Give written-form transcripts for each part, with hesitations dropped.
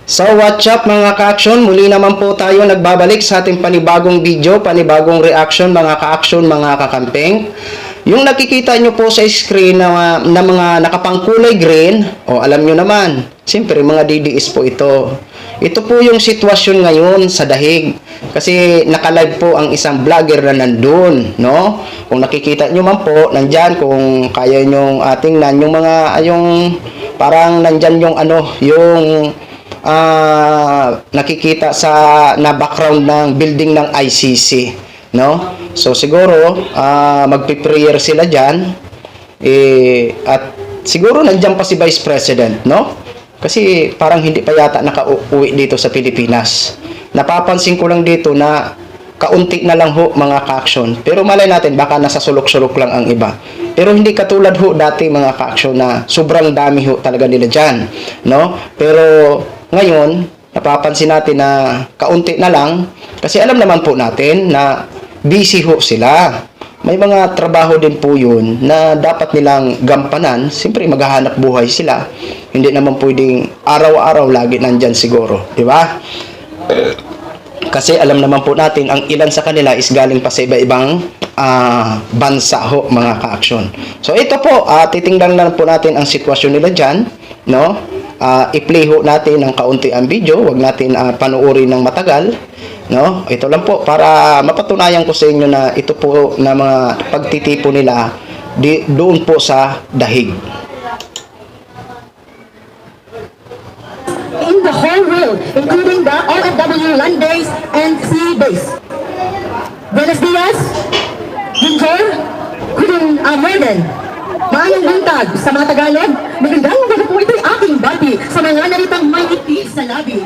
So what's up mga ka-action? Muli naman po tayo nagbabalik sa ating panibagong video, panibagong reaction mga ka-action, mga kakampeng. Yung nakikita nyo po sa screen na mga nakapangkulay green, alam nyo naman, siyempre mga DDS po ito. Ito po yung sitwasyon ngayon sa Dahig. Kasi nakalive po ang isang vlogger na nandun, no? Kung nakikita nyo man po, nandyan, kung kaya nyo tingnan, yung mga, yung parang nandyan yung yung nakikita sa na background ng building ng ICC, no? So siguro magpi-prayer sila diyan at siguro nandiyan pa si Vice President, no? Kasi parang hindi pa yata nakauwi dito sa Pilipinas. Napapansin ko lang dito na kaunti na lang ho mga ka-action. Pero malay natin baka nasa sulok-sulok lang ang iba. Pero hindi katulad ho dati mga ka-action na sobrang dami ho talaga nila diyan, no? Pero ngayon, napapansin natin na kaunti na lang kasi alam naman po natin na busy ho sila. May mga trabaho din po yun na dapat nilang gampanan. Siyempre, maghahanap buhay sila. Hindi naman pwedeng araw-araw lagi nandyan siguro. Di ba? Kasi alam naman po natin, ang ilan sa kanila is galing pa sa iba-ibang bansa ho, mga ka-action. So, ito po, titingnan lang po natin ang sitwasyon nila dyan, no? I-play ho natin ng kaunti ang video, wag natin panuorin ng matagal, no? Ito lang po para mapatunayan ko sa inyo na ito po na mga pagtitipo nila doon po sa Dahig. In the whole world, including the OFW land base and sea base. Buenos dias, Ginger, Guten Morgen. Maayong buntag sa mga Tagalog. Magandang umaga po, ito'y aking bati sa mga naritang may itis sa labi.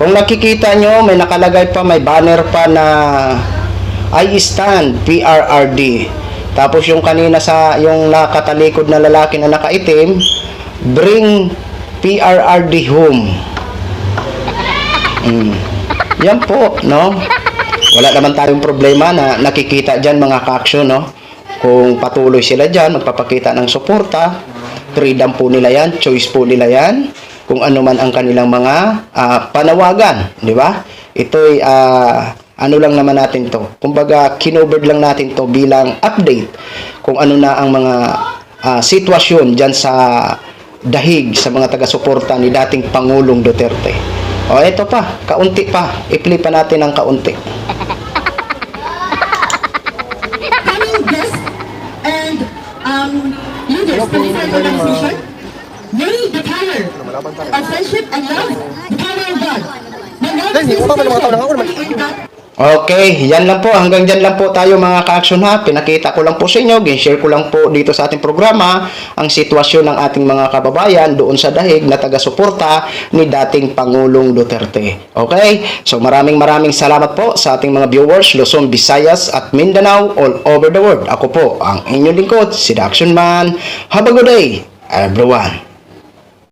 Kung nakikita nyo, may nakalagay pa, may banner pa na I stand PRRD. Tapos yung kanina sa yung nakatalikod na lalaki na nakaitim, bring PRRD home. Yan po, no? Wala naman tayong problema na nakikita dyan mga ka-action, no? Kung patuloy sila dyan, magpapakita ng suporta, freedom po nila yan, choice po nila yan, kung ano man ang kanilang mga panawagan, di ba? Ito'y ano lang naman natin to. Kumbaga, kinovered lang natin to bilang update kung ano na ang mga sitwasyon dyan sa Dahig, sa mga taga-suporta ni dating Pangulong Duterte. Ito pa, kaunti pa. I-play pa natin ng kaunti. Coming guests and leaders from different organization, may the power of friendship and love, the power of God. Okay, yan lang po. Hanggang dyan lang po tayo mga ka-action ha. Pinakita ko lang po sa inyo, share ko lang po dito sa ating programa ang sitwasyon ng ating mga kababayan doon sa Dahig na taga-suporta ni dating Pangulong Duterte. Okay? So maraming salamat po sa ating mga viewers, Luzon, Visayas at Mindanao all over the world. Ako po ang inyong lingkod, si The Action Man. Have a good day, everyone.